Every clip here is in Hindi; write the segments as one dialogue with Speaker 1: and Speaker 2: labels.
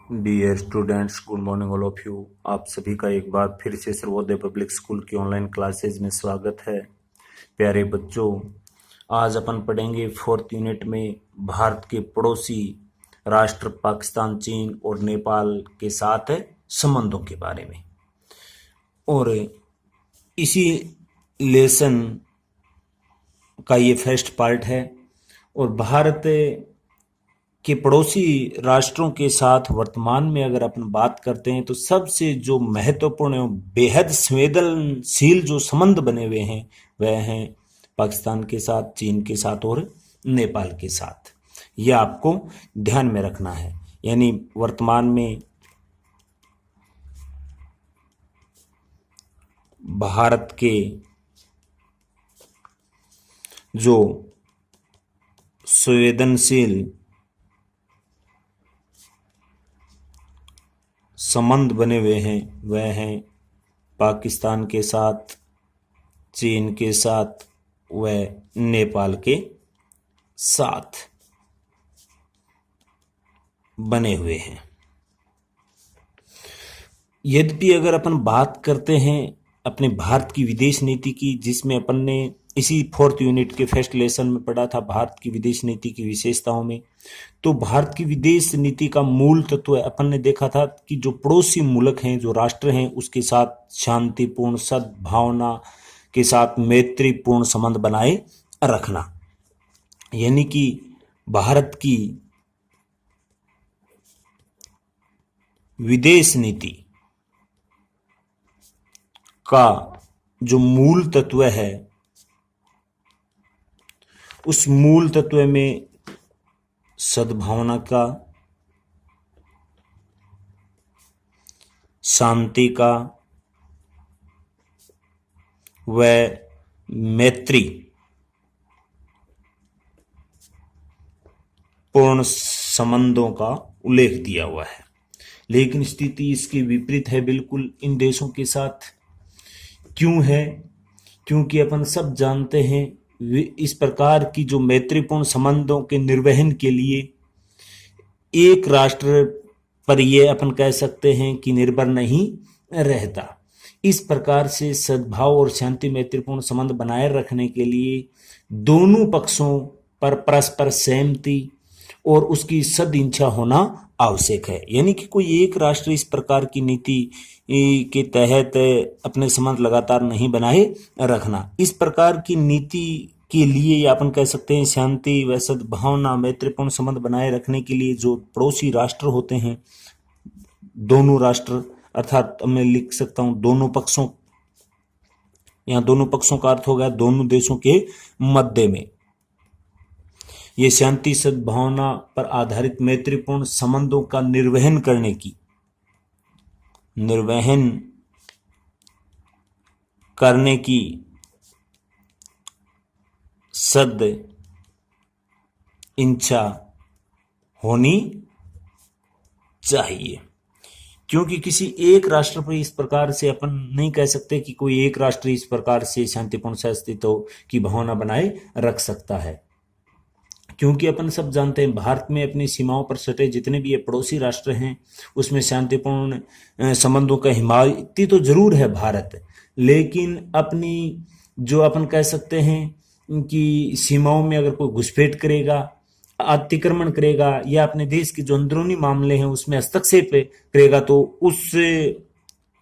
Speaker 1: Dear students, good morning all of you. आप सभी का एक बार फिर से सर्वोदय पब्लिक स्कूल की ऑनलाइन क्लासेज में स्वागत है। प्यारे बच्चों, आज अपन पढ़ेंगे फोर्थ यूनिट में भारत के पड़ोसी राष्ट्र पाकिस्तान, चीन और नेपाल के साथ संबंधों के बारे में। और इसी लेसन का ये फर्स्ट पार्ट है। और भारत के पड़ोसी राष्ट्रों के साथ वर्तमान में अगर अपन बात करते हैं तो सबसे जो महत्वपूर्ण और बेहद संवेदनशील जो संबंध बने हुए हैं वह हैं पाकिस्तान के साथ, चीन के साथ और नेपाल के साथ। यह आपको ध्यान में रखना है। यानी वर्तमान में भारत के जो संवेदनशील संबंध बने हुए हैं वह हैं पाकिस्तान के साथ, चीन के साथ व नेपाल के साथ बने हुए हैं। यद्यपि अगर अपन बात करते हैं अपने भारत की विदेश नीति की, जिसमें अपन ने इसी फोर्थ यूनिट के फर्स्ट लेसन में पढ़ा था भारत की विदेश नीति की विशेषताओं में, तो भारत की विदेश नीति का मूल तत्व अपन ने देखा था कि जो पड़ोसी मुल्क हैं, जो राष्ट्र हैं, उसके साथ शांतिपूर्ण सद्भावना के साथ मैत्रीपूर्ण संबंध बनाए रखना। यानी कि भारत की विदेश नीति का जो मूल तत्व है, उस मूल तत्व में सद्भावना का, शांति का व मैत्री पूर्ण संबंधों का उल्लेख दिया हुआ है। लेकिन स्थिति इसके विपरीत है बिल्कुल इन देशों के साथ। क्यों है? क्योंकि अपन सब जानते हैं इस प्रकार की जो मैत्रीपूर्ण संबंधों के निर्वहन के लिए एक राष्ट्र पर ये अपन कह सकते हैं कि निर्भर नहीं रहता। इस प्रकार से सद्भाव और शांति मैत्रीपूर्ण संबंध बनाए रखने के लिए दोनों पक्षों पर परस्पर सहमति और उसकी सदिच्छा होना आवश्यक है। यानी कि कोई एक राष्ट्र इस प्रकार की नीति के तहत अपने संबंध लगातार नहीं बनाए रखना। इस प्रकार की नीति के लिए अपन कह सकते हैं शांति व सद्भावना मैत्रीपूर्ण संबंध बनाए रखने के लिए जो पड़ोसी राष्ट्र होते हैं, दोनों राष्ट्र, अर्थात मैं लिख सकता हूं दोनों पक्षों, यहां दोनों पक्षों का अर्थ हो गया दोनों देशों के मध्य में ये शांति सद्भावना पर आधारित मैत्रीपूर्ण संबंधों का निर्वहन करने की सद इच्छा होनी चाहिए। क्योंकि किसी एक राष्ट्र पर इस प्रकार से अपन नहीं कह सकते कि कोई एक राष्ट्र इस प्रकार से शांतिपूर्ण सहअस्तित्व की भावना बनाए रख सकता है। क्योंकि अपन सब जानते हैं भारत में अपनी सीमाओं पर सटे जितने भी ये पड़ोसी राष्ट्र हैं उसमें शांतिपूर्ण संबंधों का हिमायती तो जरूर है भारत, लेकिन अपनी जो अपन कह सकते हैं कि सीमाओं में अगर कोई घुसपैठ करेगा, अतिक्रमण करेगा या अपने देश के जो अंदरूनी मामले हैं उसमें हस्तक्षेप करेगा तो उस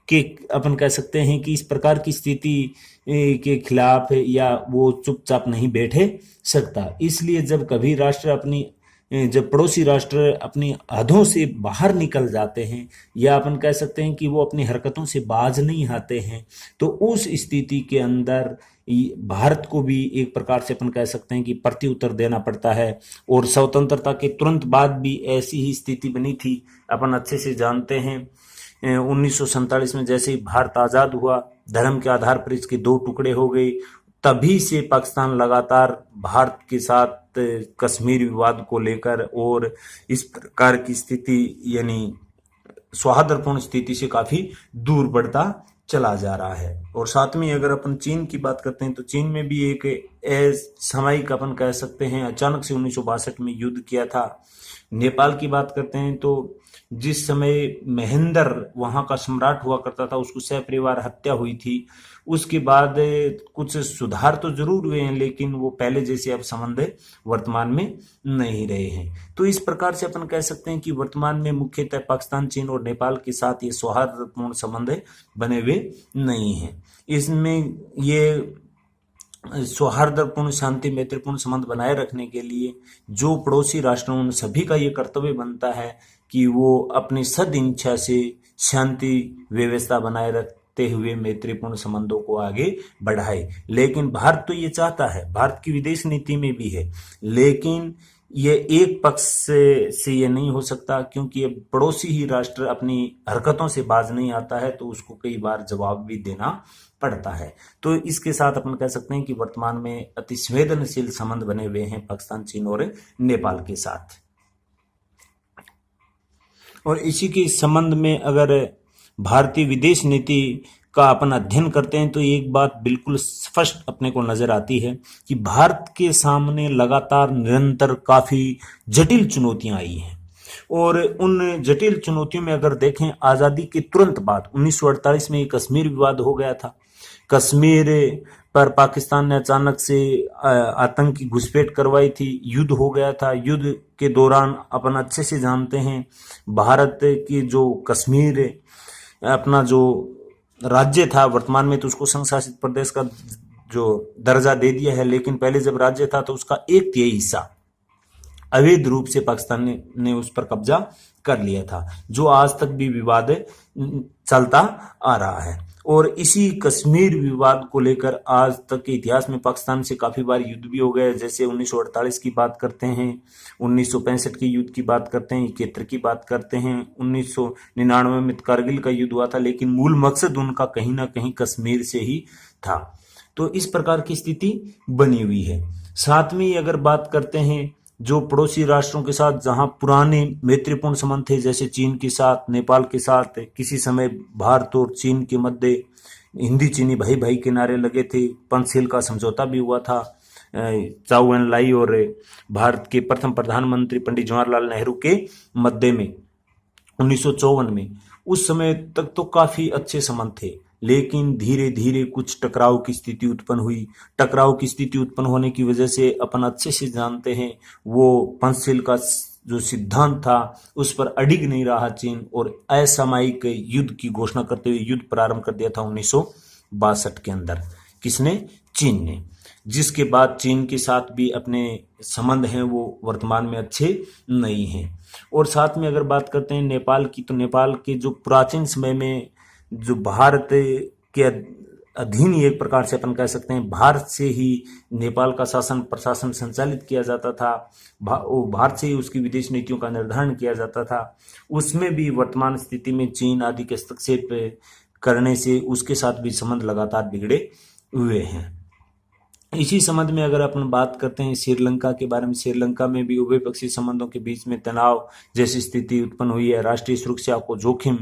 Speaker 1: के अपन कह सकते हैं कि इस प्रकार की स्थिति के खिलाफ या वो चुपचाप नहीं बैठे सकता। इसलिए जब कभी राष्ट्र जब पड़ोसी राष्ट्र अपनी हदों से बाहर निकल जाते हैं या अपन कह सकते हैं कि वो अपनी हरकतों से बाज नहीं आते हैं, तो उस स्थिति के अंदर भारत को भी एक प्रकार से अपन कह सकते हैं कि प्रत्युत्तर देना पड़ता है। और स्वतंत्रता के तुरंत बाद भी ऐसी ही स्थिति बनी थी। अपन अच्छे से जानते हैं 1947 में जैसे ही भारत आज़ाद हुआ, धर्म के आधार पर इसके दो टुकड़े हो गए। तभी से पाकिस्तान लगातार भारत के साथ कश्मीर विवाद को लेकर और इस प्रकार की स्थिति यानी सौहार्दपूर्ण स्थिति से काफी दूर बढ़ता चला जा रहा है। और साथ में अगर अपन चीन की बात करते हैं तो चीन में भी एक सामयिक अपन कह सकते हैं, अचानक से 1962 में युद्ध किया था। नेपाल की बात करते हैं तो जिस समय महेंद्र वहां का सम्राट हुआ करता था, उसको सपरिवार हत्या हुई थी। उसके बाद कुछ सुधार तो जरूर हुए हैं, लेकिन वो पहले जैसे अब संबंध वर्तमान में नहीं रहे हैं। तो इस प्रकार से अपन कह सकते हैं कि वर्तमान में मुख्यतः पाकिस्तान, चीन और नेपाल के साथ ये सौहार्दपूर्ण संबंध बने हुए नहीं हैं। इसमें ये सौहार्दपूर्ण, शांति, मैत्रीपूर्ण संबंध बनाए रखने के लिए जो पड़ोसी राष्ट्र, उन सभी का ये कर्तव्य बनता है कि वो अपनी सदिच्छा से शांति व्यवस्था बनाए रखते हुए मैत्रीपूर्ण संबंधों को आगे बढ़ाए। लेकिन भारत तो ये चाहता है, भारत की विदेश नीति में भी है, लेकिन ये एक पक्ष से ये नहीं हो सकता, क्योंकि ये पड़ोसी ही राष्ट्र अपनी हरकतों से बाज नहीं आता है, तो उसको कई बार जवाब भी देना पड़ता है। तो इसके साथ अपन कह सकते हैं कि वर्तमान में अति संवेदनशील संबंध बने हुए हैं पाकिस्तान, चीन और नेपाल के साथ। और इसी के संबंध में अगर भारतीय विदेश नीति का अपन अध्ययन करते हैं तो एक बात बिल्कुल स्पष्ट अपने को नजर आती है कि भारत के सामने लगातार निरंतर काफी जटिल चुनौतियां आई हैं। और उन जटिल चुनौतियों में अगर देखें, आजादी के तुरंत बाद 1948 में कश्मीर विवाद हो गया था। कश्मीर पर पाकिस्तान ने अचानक से आतंकी घुसपैठ करवाई थी, युद्ध हो गया था। युद्ध के दौरान अपन अच्छे से जानते हैं, भारत की जो कश्मीर अपना जो राज्य था, वर्तमान में तो उसको संघ शासित प्रदेश का जो दर्जा दे दिया है, लेकिन पहले जब राज्य था तो उसका 1/3 हिस्सा अवैध रूप से पाकिस्तान ने उस पर कब्जा कर लिया था, जो आज तक भी विवाद चलता आ रहा है। और इसी कश्मीर विवाद को लेकर आज तक के इतिहास में पाकिस्तान से काफी बार युद्ध भी हो गए। जैसे 1948 की बात करते हैं, 1965 के युद्ध की बात करते हैं, 71 की बात करते हैं, 1999 में कारगिल का युद्ध हुआ था, लेकिन मूल मकसद उनका कहीं ना कहीं कश्मीर से ही था। तो इस प्रकार की स्थिति बनी हुई है। साथ में अगर बात करते हैं जो पड़ोसी राष्ट्रों के साथ जहां पुराने मैत्रीपूर्ण संबंध थे, जैसे चीन के साथ, नेपाल के साथ, किसी समय भारत और चीन के मध्य हिंदी चीनी भाई भाई के नारे लगे थे, पंचशील का समझौता भी हुआ था चाउ एन लाई और भारत के प्रथम प्रधानमंत्री पंडित जवाहरलाल नेहरू के मध्य में 1954 में। उस समय तक तो काफी अच्छे संबंध थे, लेकिन धीरे धीरे कुछ टकराव की स्थिति उत्पन्न हुई। टकराव की स्थिति उत्पन्न होने की वजह से अपन अच्छे से जानते हैं, वो पंचशील का जो सिद्धांत था उस पर अडिग नहीं रहा चीन, और असामयिक युद्ध की घोषणा करते हुए युद्ध प्रारंभ कर दिया था 1962 के अंदर। किसने? चीन ने। जिसके बाद चीन के साथ भी अपने संबंध हैं वो वर्तमान में अच्छे नहीं हैं। और साथ में अगर बात करते हैं नेपाल की, तो नेपाल के जो प्राचीन समय में जो भारत के अधीन ही एक प्रकार से अपन कह सकते हैं, भारत से ही नेपाल का शासन प्रशासन संचालित किया जाता था, भारत से ही उसकी विदेश नीतियों का निर्धारण किया जाता था। उसमें भी वर्तमान स्थिति में चीन आदि के हस्तक्षेप करने से उसके साथ भी संबंध लगातार बिगड़े हुए हैं। इसी संबंध में अगर अपन बात करते हैं श्रीलंका के बारे में, श्रीलंका में भी उभय पक्षीय संबंधों के बीच में तनाव जैसी स्थिति उत्पन्न हुई है। राष्ट्रीय सुरक्षा को जोखिम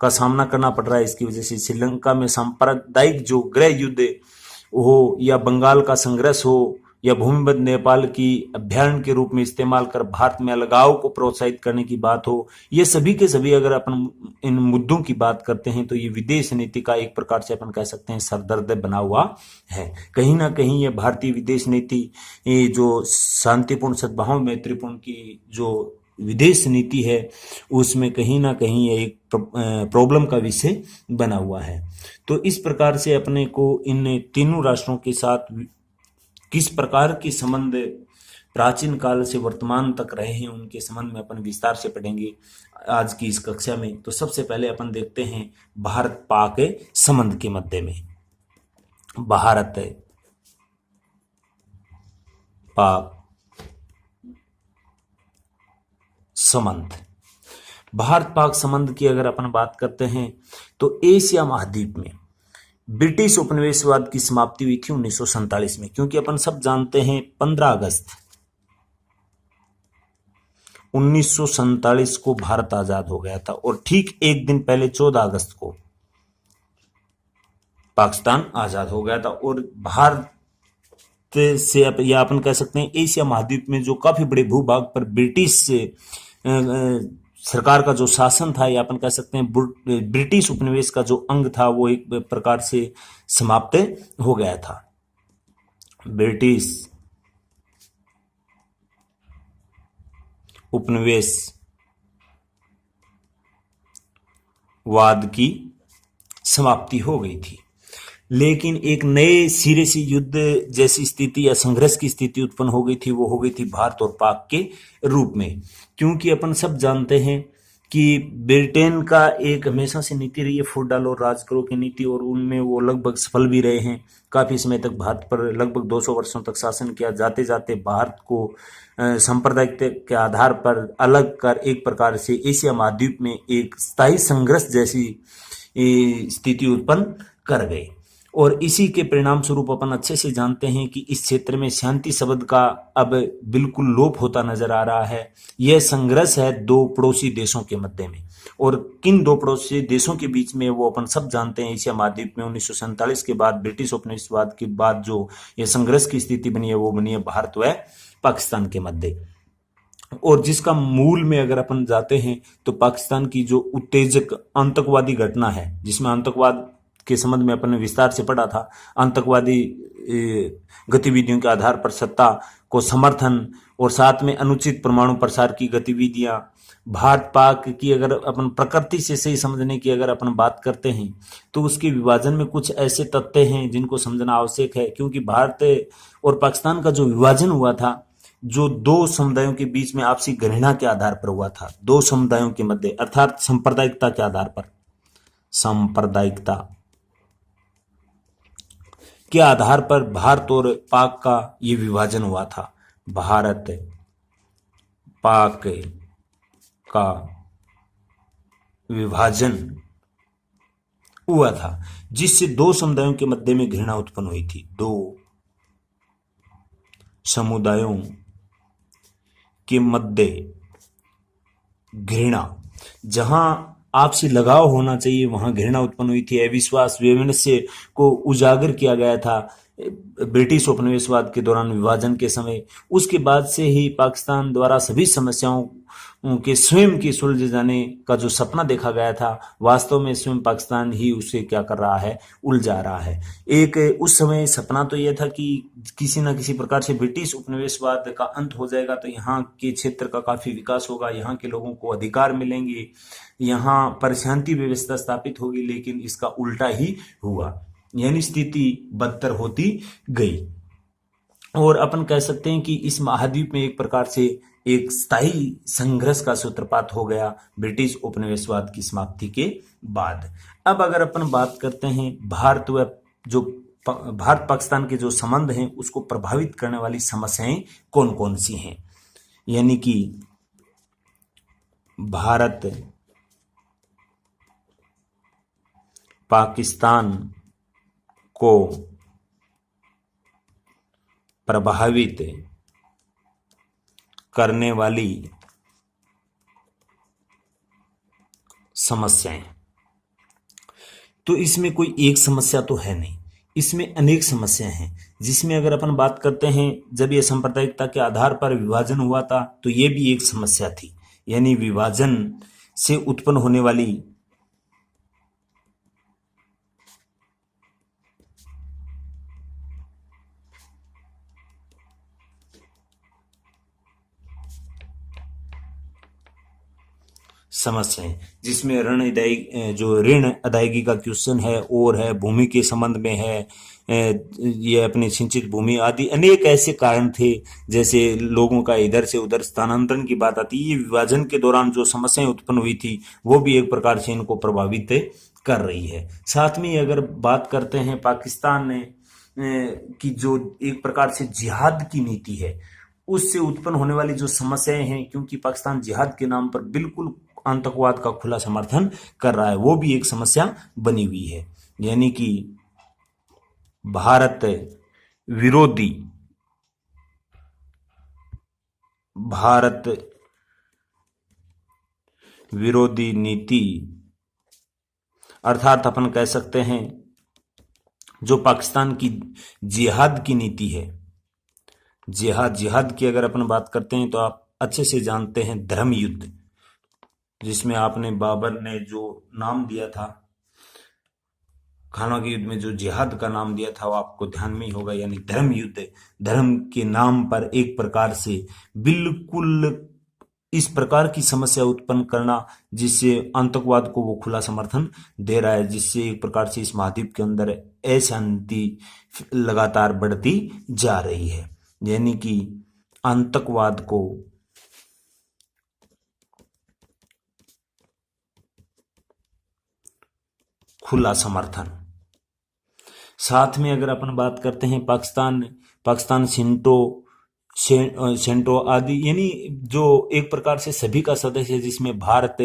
Speaker 1: का सामना करना पड़ रहा है। इसकी वजह से श्रीलंका में सांप्रदायिक जो गृह युद्ध हो, या बंगाल का संघर्ष हो, या भूमिबद्ध नेपाल की अभ्यारण्य के रूप में इस्तेमाल कर भारत में अलगाव को प्रोत्साहित करने की बात हो, ये सभी के सभी अगर अपन इन मुद्दों की बात करते हैं तो ये विदेश नीति का एक प्रकार से अपन कह सकते हैं सरदर्द बना हुआ है। कहीं ना कहीं ये भारतीय विदेश नीति, ये जो शांतिपूर्ण, सद्भाव, मैत्रीपूर्ण की जो विदेश नीति है, उसमें कहीं ना कहीं ये एक प्रॉब्लम का विषय बना हुआ है। तो इस प्रकार से अपने को इन तीनों राष्ट्रों के साथ किस प्रकार के संबंध प्राचीन काल से वर्तमान तक रहे हैं, उनके संबंध में अपन विस्तार से पढ़ेंगे आज की इस कक्षा में। तो सबसे पहले अपन देखते हैं भारत पाक संबंध के मध्य में। भारत पाक संबंध, भारत पाक संबंध की अगर अपन बात करते हैं तो एशिया महाद्वीप में ब्रिटिश उपनिवेशवाद की समाप्ति हुई थी 1947 में, क्योंकि अपन सब जानते हैं 15 अगस्त 1947 को भारत आजाद हो गया था, और ठीक एक दिन पहले 14 अगस्त को पाकिस्तान आजाद हो गया था। और भारत से या अपन कह सकते हैं एशिया महाद्वीप में जो काफी बड़े भूभाग पर ब्रिटिश सरकार का जो शासन था, या अपन कह सकते हैं ब्रिटिश उपनिवेश का जो अंग था, वो एक प्रकार से समाप्त हो गया था। ब्रिटिश उपनिवेश वाद की समाप्ति हो गई थी, लेकिन एक नए सिरे से युद्ध जैसी स्थिति या संघर्ष की स्थिति उत्पन्न हो गई थी। वो हो गई थी भारत और पाक के रूप में, क्योंकि अपन सब जानते हैं कि ब्रिटेन का एक हमेशा से नीति रही है फूट डालो और राज करो की नीति, और उनमें वो लगभग सफल भी रहे हैं। काफी समय तक भारत पर लगभग 200 वर्षों तक शासन किया। जाते जाते भारत को सांप्रदायिक के आधार पर अलग कर एक प्रकार से एशिया महाद्वीप में एक स्थायी संघर्ष जैसी स्थिति उत्पन्न कर गए। और इसी के परिणाम स्वरूप अपन अच्छे से जानते हैं कि इस क्षेत्र में शांति शब्द का अब बिल्कुल लोप होता नजर आ रहा है। यह संघर्ष है दो पड़ोसी देशों के मध्य में, और किन दो पड़ोसी देशों के बीच में वो अपन सब जानते हैं। एशिया महाद्वीप में 1947 के बाद ब्रिटिश उपनिवेशवाद के बाद जो ये संघर्ष की स्थिति बनी है, वो बनी है भारत व पाकिस्तान के मध्य। और जिसका मूल में अगर अपन जाते हैं तो पाकिस्तान की जो उत्तेजक आतंकवादी घटना है, जिसमें आतंकवाद के संबंध में अपन ने विस्तार से पढ़ा था। आतंकवादी गतिविधियों के आधार पर सत्ता को समर्थन और साथ में अनुचित परमाणु प्रसार की गतिविधियां, भारत पाक की अगर अपन प्रकृति से सही समझने की अगर अपन बात करते हैं तो उसके विभाजन में कुछ ऐसे तथ्य हैं जिनको समझना आवश्यक है। क्योंकि भारत और पाकिस्तान का जो विभाजन हुआ था, जो दो समुदायों के बीच में आपसी घृणा के आधार पर हुआ था, दो समुदायों के मध्य, अर्थात सांप्रदायिकता के आधार पर, सांप्रदायिकता के आधार पर भारत और पाक का ये विभाजन हुआ था। भारत पाक का विभाजन हुआ था, जिससे दो समुदायों के मध्य में घृणा उत्पन्न हुई थी। दो समुदायों के मध्य घृणा, जहां आपसी लगाव होना चाहिए वहां घृणा उत्पन्न हुई थी। अविश्वास, वैमनस्य को उजागर किया गया था ब्रिटिश उपनिवेशवाद के दौरान, विभाजन के समय। उसके बाद से ही पाकिस्तान द्वारा सभी समस्याओं के स्वयं की सुलझ जाने का जो सपना देखा गया था, वास्तव में स्वयं पाकिस्तान ही उसे क्या कर रहा है, उलझा रहा है। एक उस समय सपना तो यह था कि किसी न किसी प्रकार से ब्रिटिश उपनिवेशवाद का अंत हो जाएगा तो यहाँ के क्षेत्र का काफी विकास होगा, यहाँ के लोगों को अधिकार मिलेंगे, यहाँ पर शांति व्यवस्था स्थापित होगी। लेकिन इसका उल्टा ही हुआ, यानी स्थिति बदतर होती गई। और अपन कह सकते हैं कि इस महाद्वीप में एक प्रकार से एक स्थायी संघर्ष का सूत्रपात हो गया ब्रिटिश उपनिवेशवाद की समाप्ति के बाद। अब अगर अपन बात करते हैं भारत व जो भारत पाकिस्तान के जो संबंध हैं उसको प्रभावित करने वाली समस्याएं कौन कौन सी हैं, यानी कि भारत पाकिस्तान को प्रभावित करने वाली समस्याएं, तो इसमें कोई एक समस्या तो है नहीं, इसमें अनेक समस्याएं हैं। जिसमें अगर अपन बात करते हैं, जब यह सांप्रदायिकता के आधार पर विभाजन हुआ था तो यह भी एक समस्या थी, यानी विभाजन से उत्पन्न होने वाली समस्याएं, जिसमें ऋण अदायगी का क्वेश्चन है, और है भूमि के संबंध में है, ये अपनी सिंचित भूमि आदि अनेक ऐसे कारण थे, जैसे लोगों का इधर से उधर स्थानांतरण की बात आती है। ये विभाजन के दौरान जो समस्याएं उत्पन्न हुई थी वो भी एक प्रकार से इनको प्रभावित कर रही है। साथ में अगर बात करते हैं पाकिस्तान की जो एक प्रकार से जिहाद की नीति है, उससे उत्पन्न होने वाली जो समस्याएं हैं, क्योंकि पाकिस्तान जिहाद के नाम पर बिल्कुल आतंकवाद का खुला समर्थन कर रहा है, वो भी एक समस्या बनी हुई है। यानी कि भारत विरोधी नीति, अर्थात अपन कह सकते हैं जो पाकिस्तान की जिहाद की नीति है, जिहाद, जिहाद की अगर अपन बात करते हैं तो आप अच्छे से जानते हैं धर्म युद्ध, जिसमें आपने बाबर ने जो नाम दिया था खानवा के युद्ध में, जो जिहाद का नाम दिया था वो आपको ध्यान में ही होगा, यानी धर्म युद्ध। धर्म के नाम पर एक प्रकार से बिल्कुल इस प्रकार की समस्या उत्पन्न करना जिससे आतंकवाद को वो खुला समर्थन दे रहा है, जिससे एक प्रकार से इस महाद्वीप के अंदर अशांति लगातार बढ़ती जा रही है, यानी कि आतंकवाद को खुला समर्थन। साथ में अगर अपन बात करते हैं पाकिस्तान, पाकिस्तान सेंटो आदि, यानी जो एक प्रकार से सभी का सदस्य है, जिसमें भारत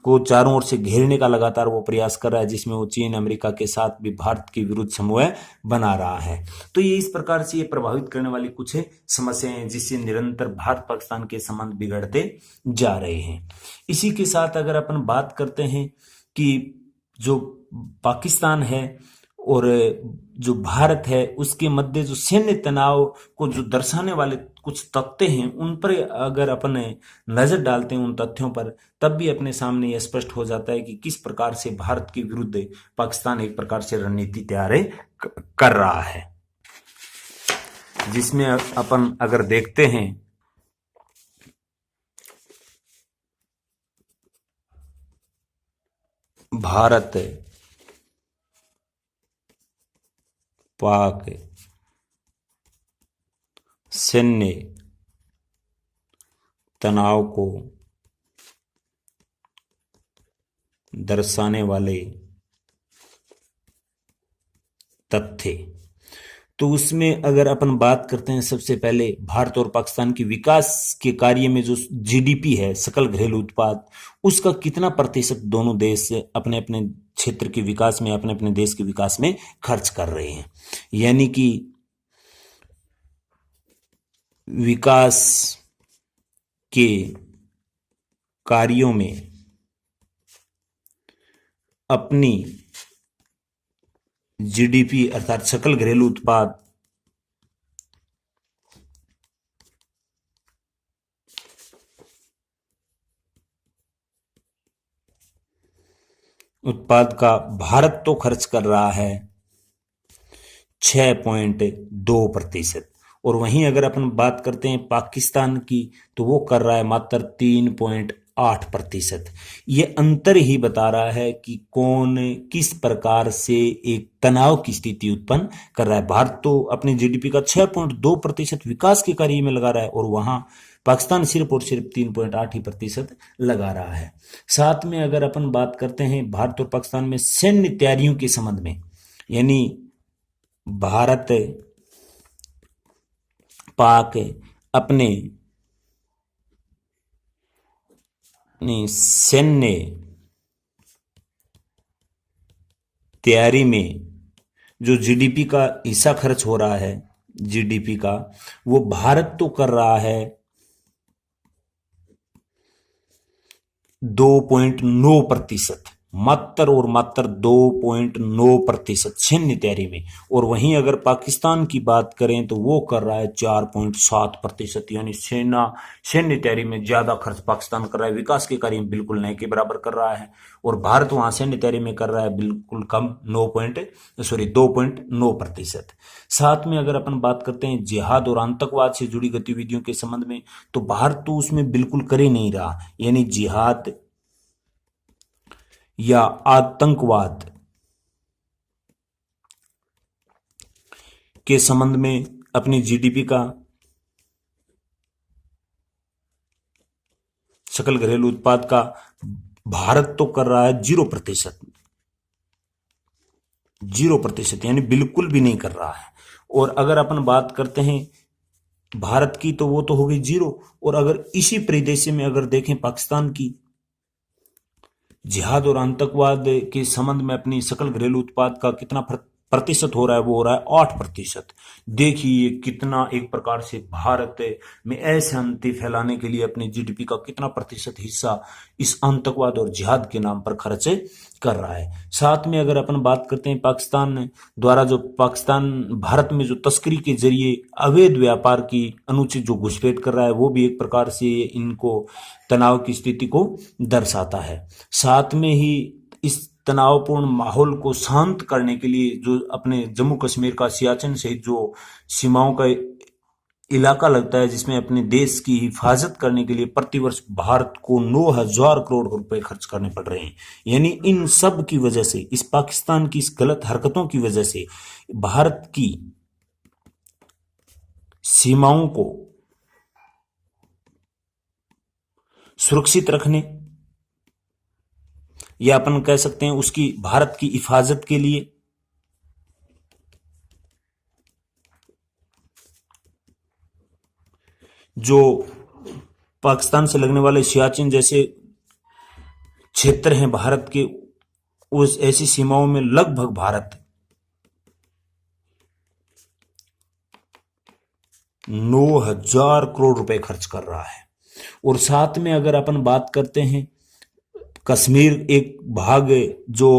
Speaker 1: को चारों ओर से घेरने का लगातार वो प्रयास कर रहा है, जिसमें वो चीन अमेरिका के साथ भी भारत के विरुद्ध समन्वय बना रहा है। तो ये इस प्रकार से ये प्रभावित करने वाली कुछ समस्याएं हैं, जिससे निरंतर भारत पाकिस्तान के संबंध बिगड़ते जा रहे हैं। इसी के साथ अगर अपन बात करते हैं कि जो पाकिस्तान है और जो भारत है, उसके मध्य जो सैन्य तनाव को जो दर्शाने वाले कुछ तथ्य हैं, उन पर अगर अपन नजर डालते हैं उन तथ्यों पर, तब भी अपने सामने यह स्पष्ट हो जाता है कि किस प्रकार से भारत के विरुद्ध पाकिस्तान एक प्रकार से रणनीति तैयार कर रहा है। जिसमें अपन अगर देखते हैं भारत पाक सैन्य तनाव को दर्शाने वाले तथ्य, तो उसमें अगर अपन बात करते हैं सबसे पहले भारत और पाकिस्तान की विकास के कार्य में जो जीडीपी है, सकल घरेलू उत्पाद, उसका कितना प्रतिशत दोनों देश अपने अपने क्षेत्र के विकास में, अपने अपने देश के विकास में खर्च कर रहे हैं। यानी कि विकास के कार्यों में अपनी जीडीपी अर्थात सकल घरेलू उत्पाद का भारत तो खर्च कर रहा है 6.2%, और वहीं अगर अपन बात करते हैं पाकिस्तान की, तो वो कर रहा है मात्र 3.8%। ये अंतर ही बता रहा है कि कौन किस प्रकार से एक तनाव की स्थिति उत्पन्न कर रहा है। भारत तो अपनी जीडीपी का 6.2% विकास के कार्य में लगा रहा है, और वहां पाकिस्तान सिर्फ और सिर्फ 3.8% लगा रहा है। साथ में अगर अपन बात करते हैं भारत और पाकिस्तान में सैन्य तैयारियों के संबंध में, यानी भारत पाक अपने सैन्य तैयारी में जो जीडीपी का हिस्सा खर्च हो रहा है, जीडीपी का, वो भारत तो कर रहा है 2.9%, मात्र और मात्र 2.9% सैन्य तैयारी में। और वहीं अगर पाकिस्तान की बात करें तो वो कर रहा है 4.7%, यानी सैन्य तैयारी में ज्यादा खर्च पाकिस्तान कर रहा है, विकास के कार्य में बिल्कुल नहीं के बराबर कर रहा है। और भारत वहां सैन्य तैयारी में कर रहा है बिल्कुल कम 2.9%। साथ में अगर अपन बात करते हैं जिहाद और आतंकवाद से जुड़ी गतिविधियों के संबंध में, तो भारत तो उसमें बिल्कुल कर ही नहीं रहा, यानी जिहाद या आतंकवाद के संबंध में अपनी जीडीपी का, सकल घरेलू उत्पाद का, भारत तो कर रहा है 0%, यानी बिल्कुल भी नहीं कर रहा है। और अगर अपन बात करते हैं भारत की, तो वो तो हो गई 0। और अगर इसी परिदृश्य में अगर देखें पाकिस्तान की, जिहाद और आतंकवाद के संबंध में अपनी सकल घरेलू उत्पाद का कितना प्रतिशत हो रहा है वो हो रहा है 8%। देखिए कितना एक प्रकार से भारत में अशांति फैलाने के लिए अपने जीडीपी का कितना प्रतिशत हिस्सा इस आतंकवाद और जिहाद के नाम पर खर्च कर रहा है। साथ में अगर अपन बात करते हैं पाकिस्तान द्वारा जो पाकिस्तान भारत में जो तस्करी के जरिए अवैध व्यापार की अनुचित जो घुसपैठ कर रहा है वो भी एक प्रकार से इनको तनाव की स्थिति को दर्शाता है। साथ में ही इस तनावपूर्ण माहौल को शांत करने के लिए जो अपने जम्मू कश्मीर का सियाचिन सहित जो सीमाओं का इलाका लगता है जिसमें अपने देश की हिफाजत करने के लिए प्रतिवर्ष भारत को 9,000 करोड़ रुपए खर्च करने पड़ रहे हैं। यानी इन सब की वजह से, इस पाकिस्तान की इस गलत हरकतों की वजह से भारत की सीमाओं को सुरक्षित रखने या अपन कह सकते हैं उसकी भारत की हिफाजत के लिए जो पाकिस्तान से लगने वाले सियाचिन जैसे क्षेत्र हैं भारत के, उस ऐसी सीमाओं में लगभग भारत 9,000 करोड़ रुपए खर्च कर रहा है। और साथ में अगर अपन बात करते हैं कश्मीर एक भाग जो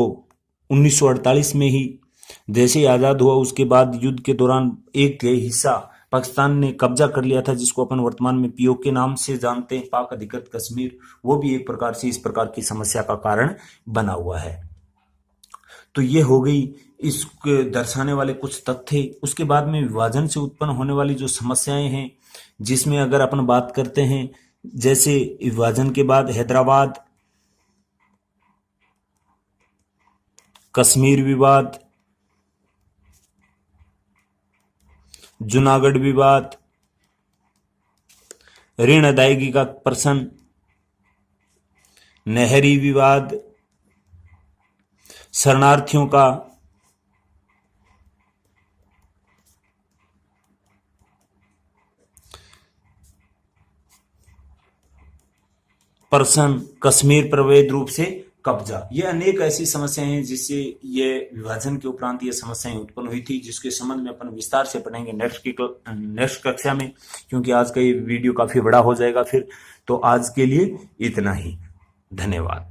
Speaker 1: 1948 में ही जैसे ही आज़ाद हुआ उसके बाद युद्ध के दौरान एक हिस्सा पाकिस्तान ने कब्जा कर लिया था जिसको अपन वर्तमान में पीओके के नाम से जानते हैं, पाक अधिकृत कश्मीर, वो भी एक प्रकार से इस प्रकार की समस्या का कारण बना हुआ है। तो ये हो गई इसके दर्शाने वाले कुछ तथ्य। उसके बाद में विभाजन से उत्पन्न होने वाली जो समस्याएं हैं जिसमें अगर अपन बात करते हैं जैसे विभाजन के बाद हैदराबाद, कश्मीर विवाद, जूनागढ़ विवाद, ऋण अदायगी का प्रश्न, नहरी विवाद, शरणार्थियों का प्रश्न, कश्मीर पर अवैध रूप से कब्जा, ये अनेक ऐसी समस्याएं हैं जिससे ये विभाजन के उपरांत ये समस्याएं उत्पन्न हुई थी, जिसके संबंध में अपन विस्तार से पढ़ेंगे नेक्स्ट कक्षा में, क्योंकि आज का ये वीडियो काफी बड़ा हो जाएगा फिर। तो आज के लिए इतना ही, धन्यवाद।